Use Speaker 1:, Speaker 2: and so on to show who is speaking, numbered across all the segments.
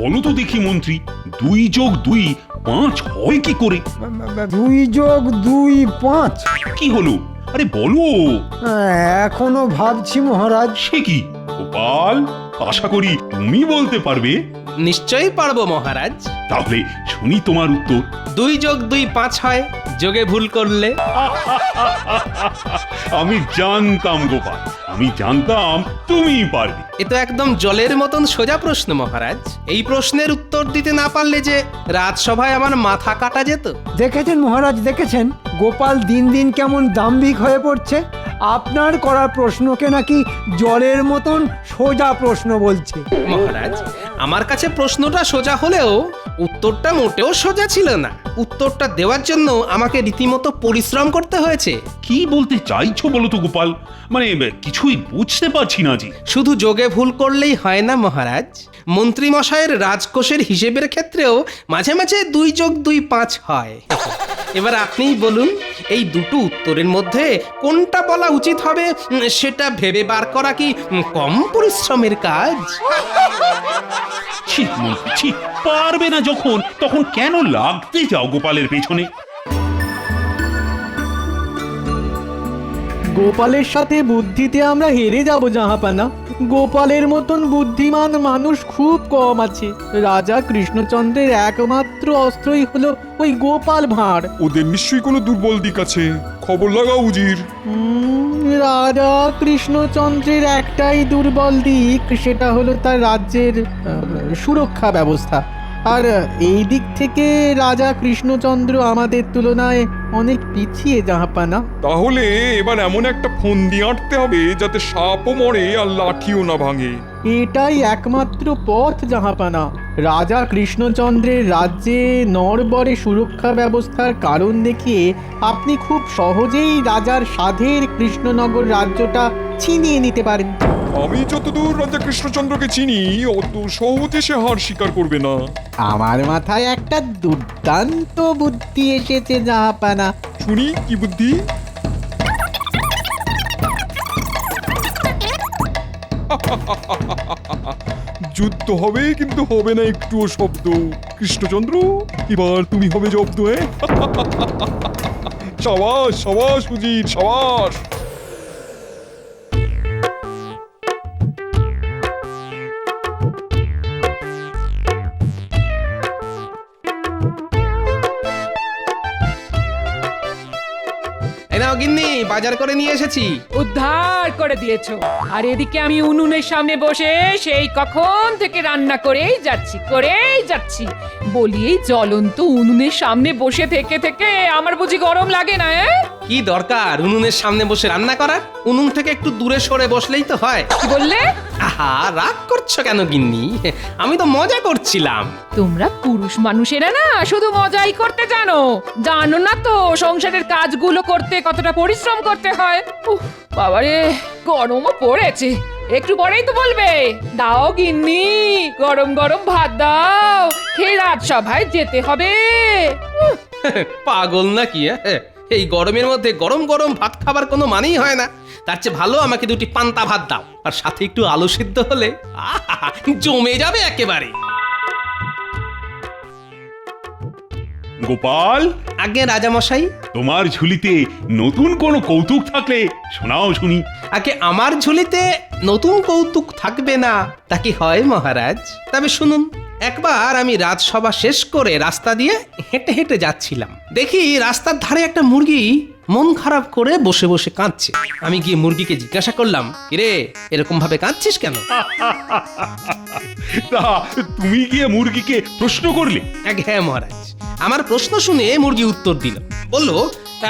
Speaker 1: বলো তো দেখি মন্ত্রী, 2 যোগ 2 5 হয় কি করে?
Speaker 2: 2 যোগ 2 5।
Speaker 1: কি হলো? আরে বলো।
Speaker 2: এখনো ভাবছি মহারাজ।
Speaker 1: সে কি গোপাল, আশা করি তুমি বলতে পারবে।
Speaker 3: নিশ্চয়ই পারবো মহারাজ।
Speaker 1: তাহলে শুনি তোমার উত্তর।
Speaker 3: 2 যোগ 2 5 হয়, যোগে ভুল করলে।
Speaker 1: আমি জানতাম গোপাল, আমি জানতাম তুমি পারবে।
Speaker 3: এ তো একদম জলের মতন সোজা প্রশ্ন মহারাজ। এই প্রশ্নের উত্তর দিতে না পারলে যে রাজসভায় আমার মাথা কাটা যেত।
Speaker 2: দেখেছেন মহারাজ, দেখেছেন গোপাল দিন দিন কেমন দাম্ভিক হয়ে পড়ছে। আপনার করা প্রশ্নকে নাকি জলের মতন সোজা প্রশ্ন বলছে।
Speaker 3: মহারাজ, আমার কাছে প্রশ্নটা সোজা হলেও উত্তরটা মোটেও সোজা ছিল না। উত্তরটা দেওয়ার জন্য আমাকে রীতিমতো পরিশ্রম করতে হয়েছে।
Speaker 1: কি বলতে চাইছো বলো তো গোপাল, মানে কিছুই বুঝতে পারছি না জি।
Speaker 3: শুধু যোগে ভুল করলেই হয় না মহারাজ, মন্ত্রী মশাইয়ের রাজকোষের হিসেবের ক্ষেত্রেও মাঝে মাঝে 2 যোগ 2 5 হয়। এবার আপনিই বলুন, এই দুটো উত্তরের মধ্যে কোনটা বলা উচিত হবে সেটা ভেবে বার করা কি কম পরিশ্রমের কাজ?
Speaker 1: ছি মন্ত্রী, ছি, পারবে না যখন তখন কেন লাগতে যাও গোপালের পেছনে?
Speaker 4: গোপালের সাথে বুদ্ধিতে আমরা হেরে যাব জাহাপানা। গোপালের মতন বুদ্ধিমান মানুষ খুব কম আছে। রাজা কৃষ্ণচন্দ্রের একমাত্র অস্ত্রই হলো ওই গোপাল ভাঁড়।
Speaker 5: ওদের নিশ্চয়ই কোনো দুর্বল দিক আছে, খবর লাগাও উজির।
Speaker 4: রাজা কৃষ্ণচন্দ্রের একটাই দুর্বল দিক, সেটা হলো তার রাজ্যের সুরক্ষা ব্যবস্থা। আর এই দিক থেকে রাজা কৃষ্ণচন্দ্র আমাদের তুলনায় অনেক পিছিয়ে জাহাপানা।
Speaker 5: তাহলে এবার এমন একটা ফন্দি আঁটতে হবে যাতে সাপও মরে আর লাঠিও না ভাঙে।
Speaker 4: এটাই একমাত্র পথ জাহাপানা। রাজা কৃষ্ণচন্দ্রের রাজ্যে নড়বড়ে সুরক্ষা ব্যবস্থার কারণ দেখিয়ে আপনি খুব সহজেই রাজার সাধের কৃষ্ণনগর রাজ্যটা ছিনিয়ে নিতে পারেন।
Speaker 5: আমি যতদূর রাজা কৃষ্ণচন্দ্রকে চিনি, অত সহজে সে হার স্বীকার করবে না।
Speaker 4: আমার মাথায় একটা দুর্দান্ত বুদ্ধি এসেছে জাহাপানা।
Speaker 5: শুনি কি বুদ্ধি? যুদ্ধ হবে, কিন্তু হবে না একটুও শব্দ। কৃষ্ণচন্দ্র, এবার তুমি হবে জব্দ। সাবাস সাবাস উজির, সাবাস।
Speaker 3: এই নাও গিন্নি, বাজার করে নিয়ে এসেছি।
Speaker 6: উদ্ধার করে দিয়েছো। আর এদিকে আমি উনুনের সামনে বসে সেই কখন থেকে রান্না করেই যাচ্ছি। বলি, এই জ্বলন্ত উনুনের সামনে বসে থেকে থেকে আমার বুঝি গরম লাগে না?
Speaker 3: কি দরকার উনুনের সামনে বসে রান্না করার? উনুন থেকে একটু দূরে সরে বসলেই তো হয়।
Speaker 6: কি বললে?
Speaker 3: আহা, রাগ করছো কেন গিন্নি? আমি তো মজা করছিলাম।
Speaker 6: তোমরা পুরুষ মানুষেরা না শুধু মজাই করতে জানো না তো সংসারের কাজগুলো করতে কতটা পরিশ্রম করতে হয়। উফ, বাবারে, গরমও পড়েছে। একটু পরেই তো বলবে, দাও গিন্নি, গরম গরম ভাত দাও, খেয়ে রাজসভায় যেতে হবে।
Speaker 3: পাগল নাকি? এই গরমের মধ্যে গরম গরম ভাত খাবার কোনো মানেই হয় না। তার চেয়ে ভালো আমাকে 2টি পান্তা ভাত দাও, আর সাথে একটু আলু সিদ্ধ হলে আহা, জমে যাবে একেবারে।
Speaker 1: গোপাল,
Speaker 3: আগে রাজামশাই,
Speaker 1: তোমার ঝুলিতে নতুন কোনো কৌতুক থাকলে শোনাও শুনি।
Speaker 3: আগে আমার ঝুলিতে নতুন কৌতুক থাকবে না তা কি হয় মহারাজ? তবে শুনুন, একবার আমি রাজসভা শেষ করে রাস্তা দিয়ে হেঁটে হেঁটে যাচ্ছিলাম। দেখি রাস্তার ধারে একটা মুরগি মন খারাপ করে বসে বসে কাঁদছে। আমি গিয়ে মুরগিকে জিজ্ঞাসা করলাম, কিরে, এরকম ভাবে কাঁদছিস কেন?
Speaker 1: তা তুমি গিয়ে মুরগিকে প্রশ্ন করলে?
Speaker 3: হ্যাঁ মহারাজ, আমার প্রশ্ন শুনে মুরগি উত্তর দিল। বলল,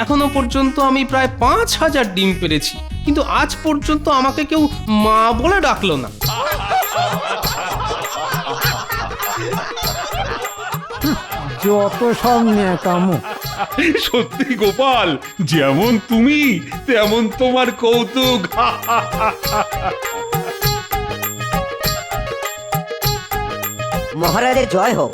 Speaker 3: এখনো পর্যন্ত আমি প্রায় 5000 ডিম পেড়েছি, কিন্তু আজ পর্যন্ত আমাকে কেউ মা বলে ডাকলো না।
Speaker 2: যত সব ন্যাকামো।
Speaker 1: সত্যি গোপাল, যেমন তুমি তেমন তোমার কৌতুক।
Speaker 7: মহারাজের জয় হোক।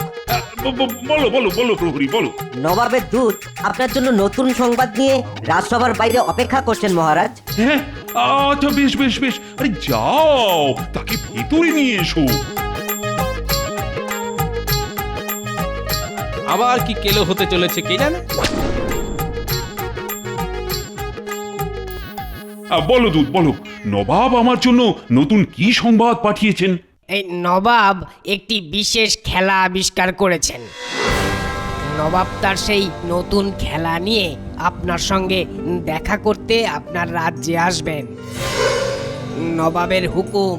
Speaker 1: বলো বলো বলো প্রহরী, বলো।
Speaker 7: নবাবের দূত আপনার জন্য নতুন সংবাদ নিয়ে রাজসভার বাইরে অপেক্ষা করছেন মহারাজ।
Speaker 1: হ্যাঁ, আচ্ছা, বেশ বেশ বেশ, আরে যাও, তাকে ভেতরে নিয়ে এসো।
Speaker 3: আবার কি কেলো হতে চলেছে কে জানে।
Speaker 1: বলো দুধ বলো, নবাব আমার জন্য নতুন কি সংবাদ পাঠিয়েছেন?
Speaker 8: এই নবাব একটি বিশেষ খেলা আবিষ্কার করেছেন। নবাব তার সেই নতুন খেলা নিয়ে আপনার সঙ্গে দেখা করতে আপনার রাজ্যে আসবেন। নবাবের হুকুম,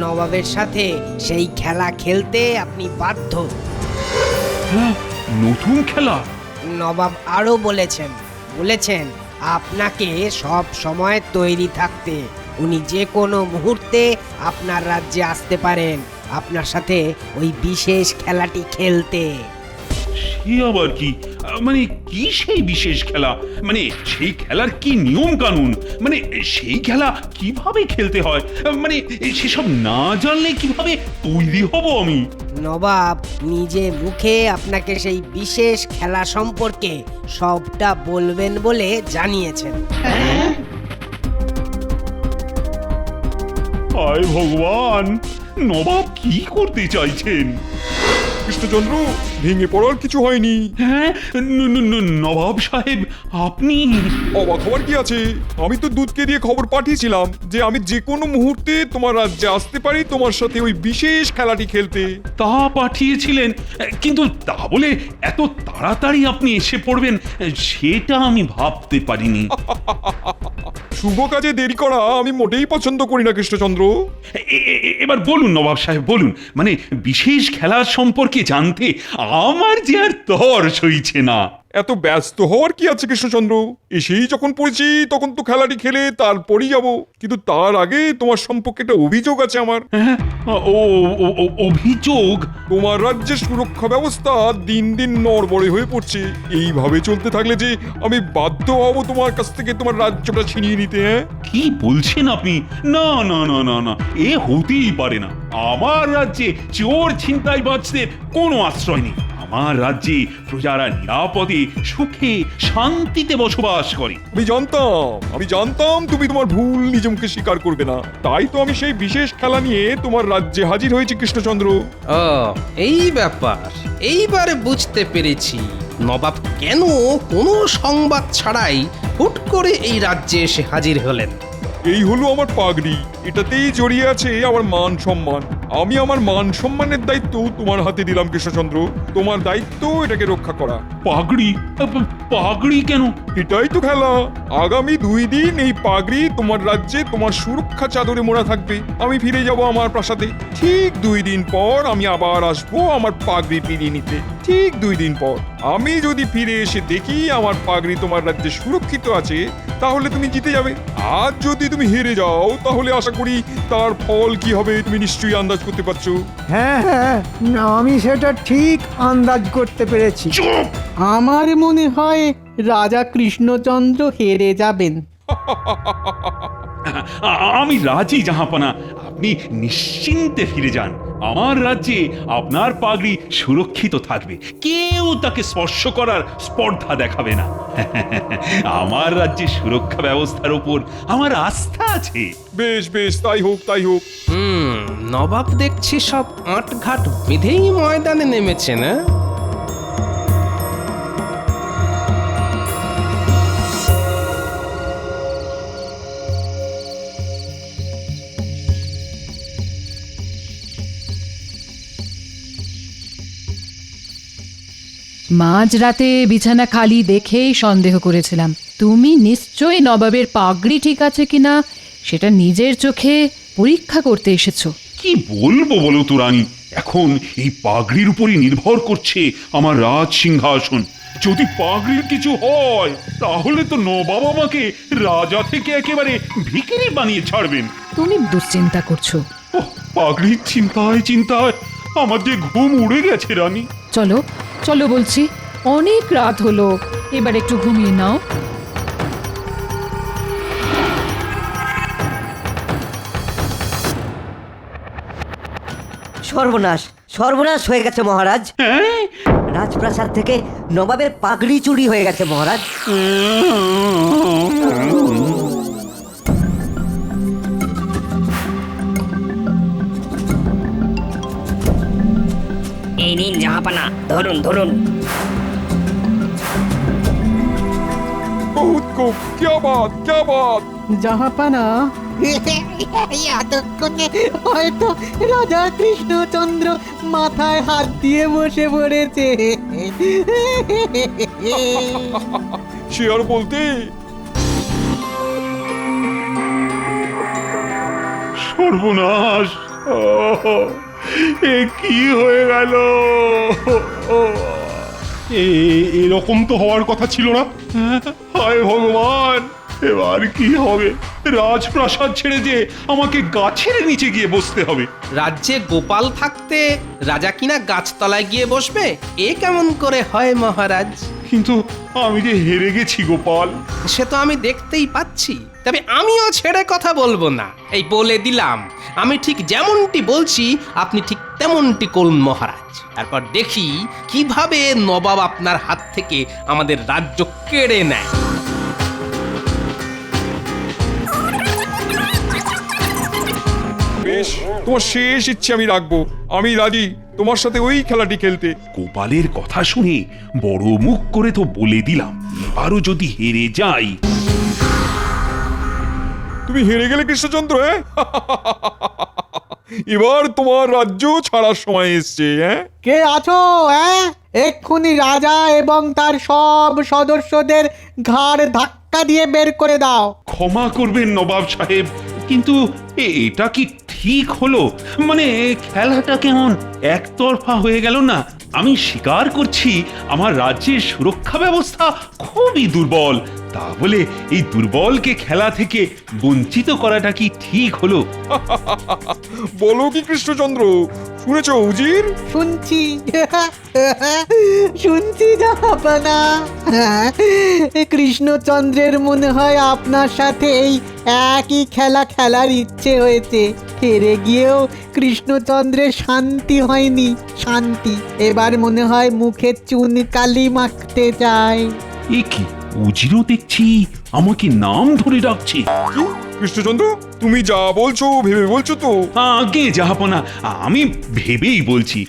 Speaker 8: নবাবের সাথে সেই খেলা খেলতে আপনি বাধ্য।
Speaker 1: হ্যাঁ, নতুন খেলা?
Speaker 8: নবাব আরও বলেছেন আপনাকে সব সময় তৈরি থাকতে। উনি যে কোনো মুহূর্তে আপনার রাজ্যে আসতে পারেন আপনার সাথে ওই বিশেষ খেলাটি খেলতে।
Speaker 1: সে আবার কি? মানে কি সেই বিশেষ খেলা? মানে সেই খেলার কি নিয়ম কানুন? মানে সেই খেলা কিভাবে খেলতে হয়? মানে সেসব না জানলে কিভাবে তৈরি হব আমি?
Speaker 8: নবাব নিজে মুখে আপনাকে সেই বিশেষ খেলা সম্পর্কে সবটা বলবেন বলে জানিয়েছেন।
Speaker 1: হায় ভগবান, নবাব কি করতে চাইছেন?
Speaker 5: কৃষ্ণচন্দ্র, ভেঙে পড়ার কিছু হয়নি।
Speaker 1: হ্যাঁ, নবাব সাহেব আপনি?
Speaker 5: অবাক হওয়ার কি আছে? আমি তো দুধকে দিয়ে খবর পাঠিয়েছিলাম যে আমি যে কোনো মুহূর্তে তোমার রাজ্যে আসতে পারি তোমার সাথে ওই বিশেষ খেলাটি খেলতে।
Speaker 1: তা পাঠিয়েছিলেন, কিন্তু তা বলে এত তাড়াতাড়ি আপনি এসে পড়বেন সেটা আমি ভাবতে পারিনি।
Speaker 5: শুভ কাজে দেরি করা আমি মোটেই পছন্দ করি না কৃষ্ণচন্দ্র।
Speaker 1: এবার বলুন নবাব সাহেব, বলুন, মানে বিশেষ খেলার সম্পর্কে জানতে আমার যে আর তর সইছে না।
Speaker 5: এত ব্যস্ত হওয়ার কি আছে কৃষ্ণচন্দ্র? এসেই যখন পড়েছি তখন তো খেলাটি খেলে তারপরই যাব। কিন্তু তার আগে তোমার সম্পর্কে একটা অভিযোগ আছে আমার।
Speaker 1: হ্যাঁ, অভিযোগ?
Speaker 5: তোমার রাজ্যের সুরক্ষা ব্যবস্থা দিন দিন নড়বড়ে হয়ে পড়ছে। এইভাবে চলতে থাকলে যে আমি বাধ্য হব তোমার কাছ থেকে তোমার রাজ্যটা ছিনিয়ে নিতে। হ্যাঁ,
Speaker 1: কি বলছেন আপনি? না না না না না, এ হতেই পারে না। আমার রাজ্যে চোর ছিনতাইবাজদের কোনো আশ্রয় নেই। আমার রাজ্যে প্রজারা নিরাপদে সুখে শান্তিতে বসবাস করে।
Speaker 5: আমি জানতাম তুমি তোমার ভুল নিজ মুখে স্বীকার করবে না। তাই তো আমি সেই বিশেষ খেলা নিয়ে তোমার রাজ্যে হাজির হয়েছি কৃষ্ণচন্দ্র।
Speaker 3: ও এই ব্যাপার, এইবারে বুঝতে পেরেছি নবাব কেন কোনো সংবাদ ছাড়াই হুট করে এই রাজ্যে এসে হাজির হলেন।
Speaker 5: এই হলো আমার পাগড়ি, এটাতেই জড়িয়ে আছে আমার মান সম্মান। আমি আমার মান সম্মানের দায়িত্ব তোমার হাতে দিলাম কৃষ্ণচন্দ্র। তোমার দায়িত্ব এটাকে রক্ষা করা।
Speaker 1: পাগড়ি? পাগড়ি কেন?
Speaker 5: এটাই তো খেলা। আগামী 2 দিন এই পাগড়ি তোমার রাজ্যে তোমার সুরক্ষা চাদরে মোড়া থাকবে। আমি ফিরে যাব আমার প্রাসাদে। ঠিক 2 দিন পর আমি আবার আসবো আমার পাগড়ি ফিরিয়ে নিতে। ঠিক 2 দিন পর আমি যদি ফিরে এসে দেখি আমার পাগড়ি তোমার রাজ্যে সুরক্ষিত আছে, তাহলে তুমি জিতে যাবে। আর যদি তুমি হেরে যাও তাহলে আশা করি তার ফল কি হবে তুমি নিশ্চয়ই আন্দাজ করতে পারছো।
Speaker 2: হ্যাঁ হ্যাঁ, আমি সেটা ঠিক আন্দাজ করতে পেরেছি।
Speaker 1: চুপ!
Speaker 4: আমার মনে হয় রাজা কৃষ্ণচন্দ্র হেরে যাবেন।
Speaker 1: আমি রাজি জাহাপনা, আপনি নিশ্চিন্তে ফিরে যান। আমার রাজ্যে আপনার পাগড়ি সুরক্ষিত থাকবে, কেউ তাকে স্পর্শ করার স্পর্ধা দেখাবে না। আমার রাজ্যের সুরক্ষা ব্যবস্থার উপর আমার আস্থা আছে।
Speaker 5: বেশ বেশ, তাই হোক তাই হোক।
Speaker 3: নবাব দেখছি সব আঁটঘাট বেঁধেই ময়দানে নেমেছে না?
Speaker 6: মাঝরাতে বিছানা খালি দেখেই সন্দেহ করেছিলাম। তুমি নিশ্চয়ই নবাবের পাগড়ি ঠিক আছে কিনা সেটা নিজের চোখে পরীক্ষা করতে এসেছো।
Speaker 1: কি বলবো বলো তো রানী, এখন এই পাগড়ির উপরই নির্ভর করছে আমার রাজ সিংহাসন। যদি পাগড়ির কিছু হয় তাহলে তো নবাব আমাকে রাজা থেকে একেবারে ভিখিরি বানিয়ে ছাড়বেন।
Speaker 6: তুমি দুশ্চিন্তা করছো।
Speaker 1: ওহ, পাগড়ির চিন্তায় চিন্তায় আমার যে ঘুম উড়ে গেছে রানী।
Speaker 6: চলো চলো বলছি, অনেক রাত হলো, এবার একটু ঘুমিয়ে নাও।
Speaker 7: সর্বনাশ, সর্বনাশ হয়ে গেছে মহারাজ।
Speaker 1: হ্যাঁ?
Speaker 7: রাজপ্রাসাদ থেকে নবাবের পাগড়ি চুরি হয়ে গেছে মহারাজ।
Speaker 8: এই নিন জাহাপানা, ধরুন ধরুন।
Speaker 5: বহুত খুব, क्या बात क्या बात।
Speaker 4: জাহাপানা এতক্ষণে হয়তো রাজা কৃষ্ণচন্দ্র মাথায় হাত দিয়ে বসে পড়েছে।
Speaker 5: সে আর বলতে।
Speaker 1: সর্বনাশ! এ কি হয়ে গেল? এরকম তো হওয়ার কথা ছিল না। হায় ভগবান, এবার কি হবে? রাজপ্রাসাদ ছেড়ে যে আমাকে গাছের নিচে গিয়ে বসতে হবে।
Speaker 3: রাজ্যে গোপাল থাকতে রাজা কিনা গাছতলায় গিয়ে বসবে? এ কেমন করে হয় মহারাজ?
Speaker 1: কিন্তু আমি যে হেরে গেছি গোপাল।
Speaker 3: সে তো আমি দেখতেই পাচ্ছি, তবে আমিও ছেড়ে কথা বলবো না। এই বলে দিলাম, আমি ঠিক যেমনটি বলছি আপনি ঠিক তেমনটি করুন মহারাজ। তারপর দেখি কিভাবে নবাব আপনার হাত থেকে আমাদের রাজ্য কেড়ে নেয়।
Speaker 5: বেশ, তোমার শেষ ইচ্ছে আমি রাখবো। আমি রাজি তোমার সাথে ওই খেলাটি খেলতে।
Speaker 1: গোপালের কথা শুনে বড় মুখ করে তো বলে দিলাম, এবারও যদি হেরে যাই।
Speaker 5: তুমি হেরে গেলে কৃষ্ণচন্দ্র, হ্যাঁ? এবার তোমার রাজ্য ছাড়ার সময় এসছে। হ্যাঁ,
Speaker 4: কে আছো? এক্ষুনি রাজা এবং তার সব সদস্যদের ঘাড় ধাক্কা দিয়ে বের করে দাও।
Speaker 1: ক্ষমা করবেন নবাব সাহেব, কিন্তু এটা কি ঠিক হলো? মানে খেলাটা কেমন একতরফা হয়ে গেল না? আমি স্বীকার করছি আমার রাজ্যের সুরক্ষা ব্যবস্থা খুবই দুর্বল, তাহলে এই দুর্বলকে খেলা থেকে বঞ্চিত করাটা কি ঠিক হলো?
Speaker 5: বলো কি কৃষ্ণচন্দ্র, শুনেছো উজির?
Speaker 4: শুনছি শুনছি জাহাপানা। কৃষ্ণচন্দ্রের মনে হয় আপনার সাথে এই একই খেলা খেলার ইচ্ছে হয়েছে। হেরে গিয়েও কৃষ্ণচন্দ্রের শান্তি হয়নি। শান্তি এবার মনে হয় মুখে চুন কালি মাখতে চায়।
Speaker 1: এ কি, উজিরও দেখছি আমাকে নাম ধরে ডাকছে।
Speaker 5: কি? কৃষ্ণচন্দ্র, তুমি যা বলছো ভেবে বলছো তো?
Speaker 1: আগে যাহাপনা, আমি ভেবেই বলছি।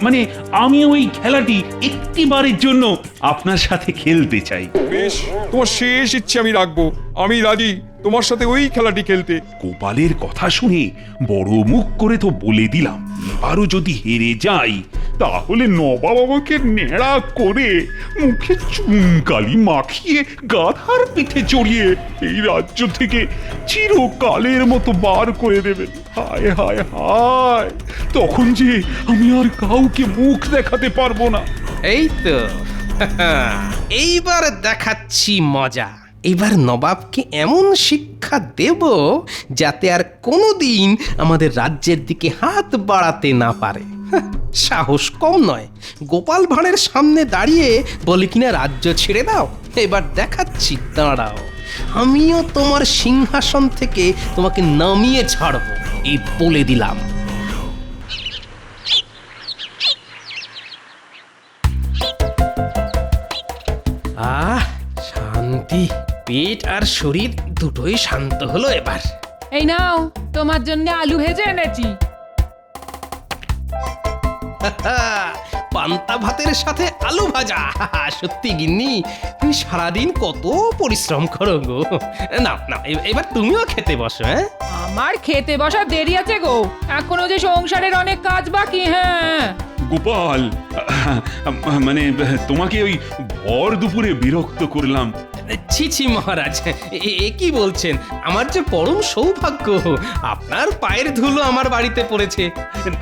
Speaker 1: মানে আমি ওই খেলাটি একটিবারের জন্য আপনার সাথে খেলতে চাই।
Speaker 5: বেশ, তোমার শেষ ইচ্ছে আমি রাখবো। আমি রাজি তোমার সাথে ওই খেলাটি খেলতে।
Speaker 1: গোপালের কথা শুনে বড় মুখ করে তো বলে দিলাম, এবারও যদি হেরে যাই তাহলে নবাব আমাকে ন্যাড়া করে মুখে চুনকালি মাখিয়ে গাধার পিঠে চড়িয়ে এই রাজ্য থেকে চিরকালের মতো বার করে দেবেন। হায় হায় হায়, তখন যে আমি আর কাউকে মুখ দেখাতে পারবো না।
Speaker 3: এই তো এইবার দেখাচ্ছি মজা। এবার নবাবকে এমন শিক্ষা দেব যাতে আর কোনোদিন আমাদের রাজ্যের দিকে হাত বাড়াতে না পারে। সাহস কম নয়, গোপাল ভাঁড়ের সামনে দাঁড়িয়ে বলে কিনা রাজ্য ছেড়ে দাও। এবার দেখাচ্ছি, দাঁড়াও, আমিও তোমার সিংহাসন থেকে তোমাকে নামিয়ে ছাড়বো, এই বলে দিলাম। আহ, শান্তি। পেট আর শরীর দুটোই শান্ত হলো এবার।
Speaker 6: এই নাও, তোমার জন্য আলু ভেজে এনেছি।
Speaker 3: পান্তা ভাতের সাথে আলু ভাজা। সত্যি গিন্নি, তুমি সারাদিন কত পরিশ্রম করো গো। না না, এবার তুমিও খেতে বসো। হ্যাঁ,
Speaker 6: আমার খেতে বসার দেরি আছে গো, এখনো যে সংসারের অনেক কাজ বাকি। হ্যাঁ
Speaker 1: গোপাল, মানে তোমাকে ওই ভর দুপুরে বিরক্ত করলাম।
Speaker 3: ছি ছি মহারাজ, এ কি বলছেন? আমার যে পরম সৌভাগ্য, আপনার পায়ের ধুলো আমার বাড়িতে পড়েছে।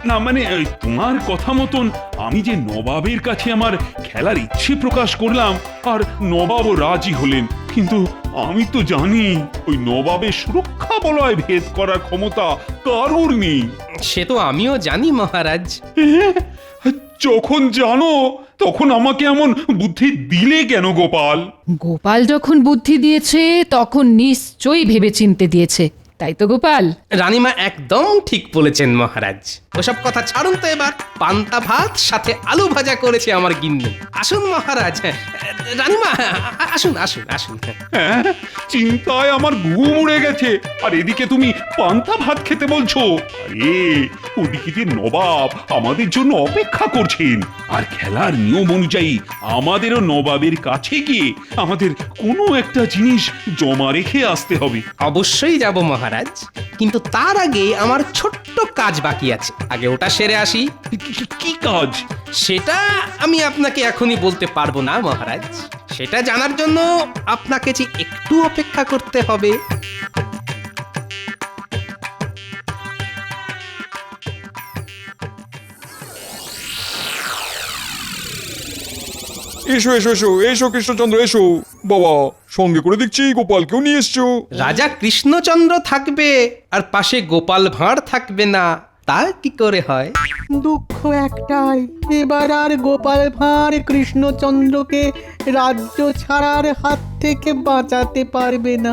Speaker 1: না মানে ওই তোমার কথা মতন আমি যে নবাবের কাছে আমার খেলার ইচ্ছে প্রকাশ করলাম, আর নবাবও রাজি হলেন। কিন্তু আমি তো জানি ওই নবাবের সুরক্ষা বলয় ভেদ করার ক্ষমতা কারোর নেই।
Speaker 3: সে তো আমিও জানি মহারাজ।
Speaker 1: যখন জানো তখন আমাকে এমন বুদ্ধি দিলে কেন গোপাল?
Speaker 6: গোপাল যখন বুদ্ধি দিয়েছে তখন নিশ্চয়ই ভেবেচিন্তে দিয়েছে। তাই তো গোপাল?
Speaker 3: রানীমা একদম ঠিক বলেছেন মহারাজ। ওসব কথা ছাড়ুন তো এবার। পান্তা ভাত সাথে আলু ভাজা করেছে আমার গিন্নি। আসুন মহারাজ, রানীমা আসুন আসুন আসুন।
Speaker 1: হ্যাঁ, চিন্তায় আমার ঘুম উড়ে গেছে, আর এদিকে তুমি পান্তা ভাত খেতে বলছো? আরে ওদিকে যে নবাব আমাদের জন্য অপেক্ষা করছেন, আর খেলার নিয়ম অনুযায়ী আমাদেরও নবাবের কাছে গিয়ে আমাদের কোনো একটা জিনিস জমা রেখে আসতে হবে।
Speaker 3: অবশ্যই যাব মহারাজ, কিন্তু তার আগে আমার ছোট্ট কাজ বাকি আছে। আগে ওটা সেরে আসি।
Speaker 1: কি কাজ?
Speaker 3: সেটা আমি আপনাকে এখনই বলতে পারবো না মহারাজ। সেটা জানার জন্য আপনাকে যে একটু অপেক্ষা করতে হবে।
Speaker 5: এসো এসো এসো এসো কৃষ্ণচন্দ্র এসো। বাবা, সঙ্গে করে দেখছি গোপালকেও নিয়ে এসছো।
Speaker 3: রাজা কৃষ্ণচন্দ্র থাকবে আর পাশে গোপাল ভাঁড় থাকবে না, তা কি করে হয়?
Speaker 4: দুঃখ একটাই, এবার আর গোপাল ভাঁড় কৃষ্ণচন্দ্রকে রাজ্য ছাড়ার হাত থেকে বাঁচাতে পারবে না।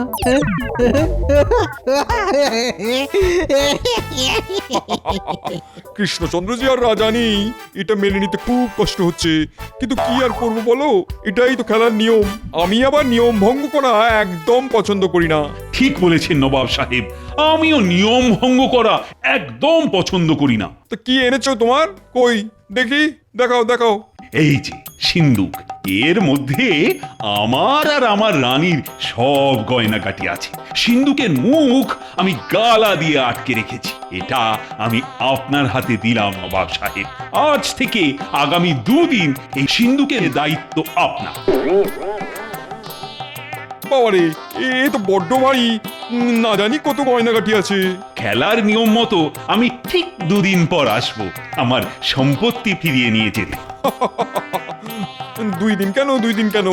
Speaker 5: কৃষ্ণচন্দ্র যে আর রাজা নেই, এটা মেনে নিতে খুব কষ্ট হচ্ছে, কিন্তু কি আর করবো বলো, এটাই তো খেলার নিয়ম। আমি আবার নিয়ম ভঙ্গ করা একদম পছন্দ করি না।
Speaker 1: ঠিক বলেছেন নবাব সাহেব, আমিও নিয়ম ভঙ্গ করা একদম পছন্দ করি না।
Speaker 5: তো কি এনেছো তোমার? কই দেখি, দেখাও দেখাও।
Speaker 1: এই যে সিন্দুক, এর মধ্যে আমার আর আমার রানীর সব গয়নাগাটি আছে। সিন্দুকের মুখ আমি গালা দিয়ে আটকে রেখেছি। এটা আমি আপনার হাতে দিলাম নবাব সাহেব। আজ থেকে আগামী 2 দিন এই সিন্দুকের দায়িত্ব আপনার।
Speaker 5: বাবারে, এ তো বড্ড ভারী। না জানি কত গয়নাগাটি আছে।
Speaker 1: খেলার নিয়ম মতো আমি ঠিক 2 দিন পর আসব আমার সম্পত্তি ফিরিয়ে নিয়ে যেতে।
Speaker 5: 2 দিন কেন, 2 দিন কেন,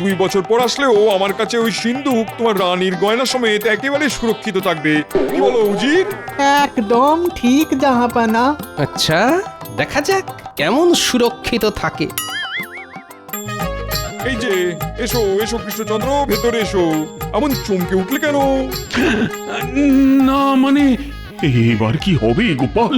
Speaker 5: 2 বছর পর আসলেও আমার কাছে ওই সিন্দুক তোমার রানীর গয়না সমেত একেবারে সুরক্ষিত থাকবে। কি বলো উজির?
Speaker 4: একদম ঠিক জাহাপানা।
Speaker 3: আচ্ছা, দেখা যাক কেমন সুরক্ষিত থাকে।
Speaker 5: এই যে এসো এসো কৃষ্ণচন্দ্র, ভেতরে এসো। এমন চমকে উঠলে কেন?
Speaker 1: না মানে, এবার কি হবে গোপাল?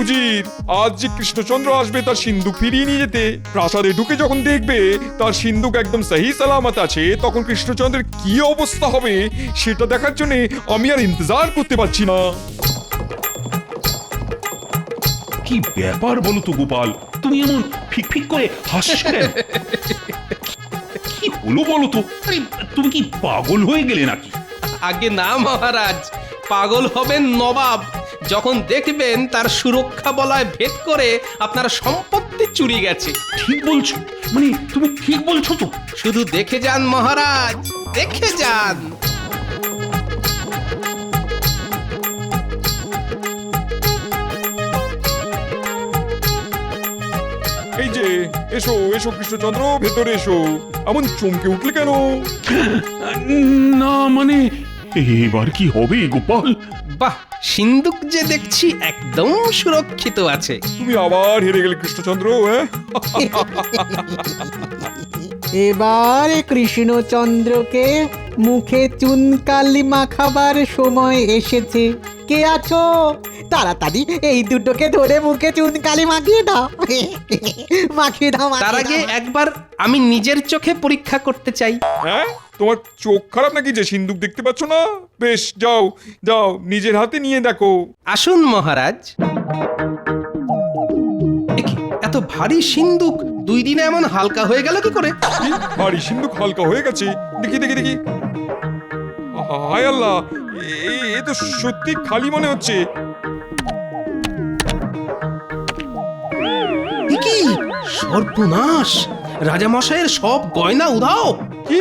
Speaker 5: উজির, আজ যে কৃষ্ণচন্দ্র আসবে তার সিন্দুক ফিরিয়ে নিয়ে যেতে, প্রাসাদে ঢুকে যখন দেখবে তার সিন্দুক একদম সহি সালামত আছে, তখন কৃষ্ণচন্দ্রের কি অবস্থা হবে সেটা দেখার জন্য আমি আর ইন্তজার করতে পারছি না।
Speaker 1: কি ব্যাপার বলো তো গোপাল, তুমি এমন ফিক করে হাসছেন? কি হলো বলো তো? আরে তুমি কি পাগল হয়ে গেলে নাকি?
Speaker 3: আগে না মহারাজ, পাগল হবেন নবাব যখন দেখবেন তার সুরক্ষা বলয় ভেদ করে আপনার সম্পত্তি চুরি গেছে।
Speaker 1: ঠিক বলছো? মানে তুমি ঠিক বলছো তো?
Speaker 3: শুধু দেখে যান মহারাজ, দেখে যান।
Speaker 5: এই যে এসো এসো কৃষ্ণচন্দ্র, ভেতরে এসো। এমন চমকে উঠলে কেন?
Speaker 1: না মানে, এবার কি হবে গোপাল?
Speaker 3: বাহ, সিন্দুক যে দেখছি একদম সুরক্ষিত আছে।
Speaker 5: তুমি আবার হেরে গেলে কৃষ্ণচন্দ্র। হ্যাঁ,
Speaker 4: এবার কৃষ্ণচন্দ্রকে মুখে চুনকালি মাখাবার সময় এসেছে। কে আছো? তাড়াতাড়ি এই দুটোকে ধরে মুখে চুনকালি মাখিয়ে দাও। মাখিয়ে দাও।
Speaker 3: তার আগে একবার আমি নিজের চোখে পরীক্ষা করতে চাই।
Speaker 5: হ্যাঁ, তোমার চোখ খারাপ নাকি যে সিন্দুক দেখতে পাচ্ছ না? বেশ, যাও যাও, নিজের হাতে নিয়ে দেখো।
Speaker 3: আসুন মহারাজ। একি, এত ভারী সিন্দুক 2 দিনে এমন হালকা হয়ে গেল কি করে?
Speaker 5: কি? ভারী সিন্দুক হালকা হয়ে গেছে? দেখি দেখি দেখি। হায় আল্লাহ, এ তো সত্যি খালি মনে হচ্ছে।
Speaker 3: কি সর্বনাশ! রাজামশাইয়ের সব গয়না উধাও।
Speaker 5: কি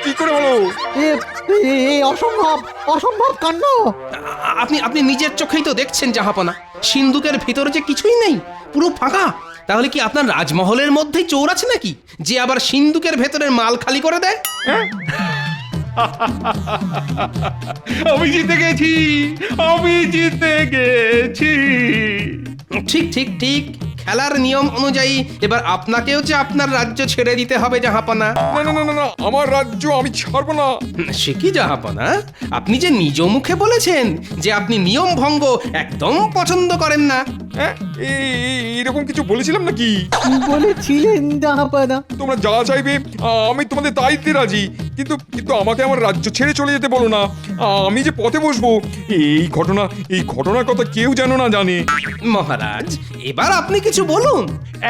Speaker 5: কি করে হলো?
Speaker 4: অসম্ভব, অসম্ভব কাণ্ড।
Speaker 3: আপনি আপনি নিজের চোখেই তো দেখছেন জাহাপনা, সিন্দুকের ভিতরে যে কিছুই নেই, পুরো ফাঁকা। তাহলে কি আপনার রাজমহলের মধ্যেই চোর আছে নাকি, যে আবার সিন্দুকের ভেতরের মাল খালি করে দেয়?
Speaker 1: আমি জিতে গেছি, আমি জিতে গেছি।
Speaker 3: ঠিক ঠিক ঠিক খেলার নিয়ম অনুযায়ী এবার আপনাকেও যে আপনার রাজ্য ছেড়ে দিতে হবে জাহাপনা।
Speaker 5: না না না না না, আমার রাজ্য আমি ছাড়বো না।
Speaker 3: সে কি জাহাপনা, আপনি যে নিজ মুখে বলেছেন যে আপনি নিয়ম ভঙ্গ একদম পছন্দ করেন না।
Speaker 5: হ্যাঁ, এরকম কিছু বলেছিলাম নাকি?
Speaker 4: বলেছিলেন জাহাপানা।
Speaker 5: তোমরা যা চাইবে আমি তোমাদের তাই দিতে রাজি, কিন্তু কিন্তু আমাকে আমার রাজ্য ছেড়ে চলে যেতে বলো না। আমি যে পথে বসবো এই ঘটনার কথা কেউ যেন না জানে।
Speaker 3: মহারাজ এবার আপনি কিছু বলুন।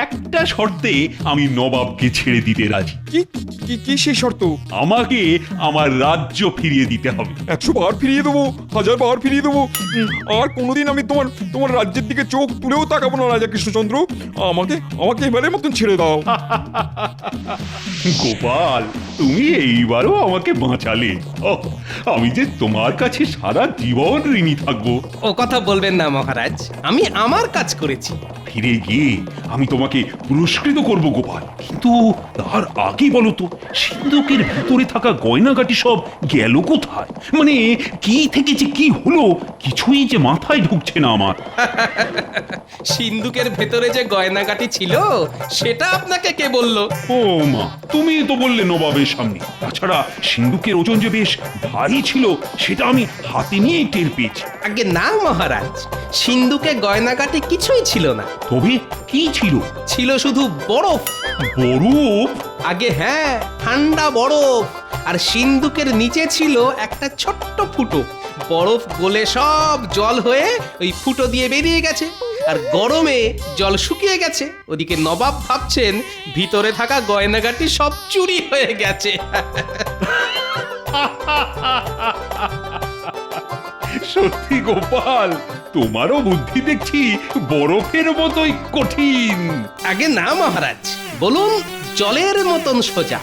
Speaker 1: একটা শর্তে আমি নবাবকে ছেড়ে দিতে রাজি।
Speaker 5: কি কি কি সেই শর্ত?
Speaker 1: আমাকে আমার রাজ্য ফিরিয়ে দিতে হবে।
Speaker 5: 100 বার ফিরিয়ে দেবো, 1000 বার ফিরিয়ে দেবো, আর কোনোদিন আমি তোমার রাজ্যের দিকে চোখ তুলেও তাকাবো না রাজা কৃষ্ণচন্দ্র। আমাকে এবারের মতন ছেড়ে দাও।
Speaker 1: গোপাল, তুমি এইবারও আমাকে বাঁচালে। ওহ, আমি যে তোমার কাছে সারা জীবন ঋণী থাকবো।
Speaker 3: ও কথা বলবেন না মহারাজ, আমি আমার কাজ করেছি।
Speaker 1: ফিরে গিয়ে আমি তোমাকে পুরস্কৃত করব গোপাল, কিন্তু তার আগে বলো তো, সিন্ধুকের ভিতরে থাকা গয়নাগাটি সব গেল কোথায়? মানে কি থেকে যে কি হলো কিছুই যে মাথায় ঢুকছে না আমার।
Speaker 3: সিন্ধুকের ভেতরে যে গয়নাগাটি ছিল সেটা আপনাকে কে বললো?
Speaker 1: ও মা, তুমি তো বললে নবাবের সামনে। তাছাড়া সিন্ধুকের ওজন যে বেশ ভারী ছিল সেটা আমি হাতে নিয়েই টের পেয়েছি।
Speaker 3: আগে না মহারাজ, সিন্ধুকে গয়নাগাটি কিছুই ছিল না,
Speaker 1: তবে কি ছিল?
Speaker 3: ছিল শুধু বরফ।
Speaker 1: বরফ?
Speaker 3: আগে হ্যাঁ, ঠান্ডা বরফ। আর সিন্ধুকের নিচে ছিল একটা ছোট্ট ফুটো। বরফ গলে সব জল হয়ে ওই ফুটো দিয়ে বেরিয়ে গেছে, আর গরমে জল শুকিয়ে গেছে। ওদিকে নবাব ভাবছেন ভিতরে থাকা গয়নাগাটি সব চুরি হয়ে গেছে।
Speaker 1: সত্যি গোপাল, তোমারও বুদ্ধি দেখছি বরফের মতোই কঠিন।
Speaker 3: আগে না মহারাজ, বলুন জলের মতন সোজা।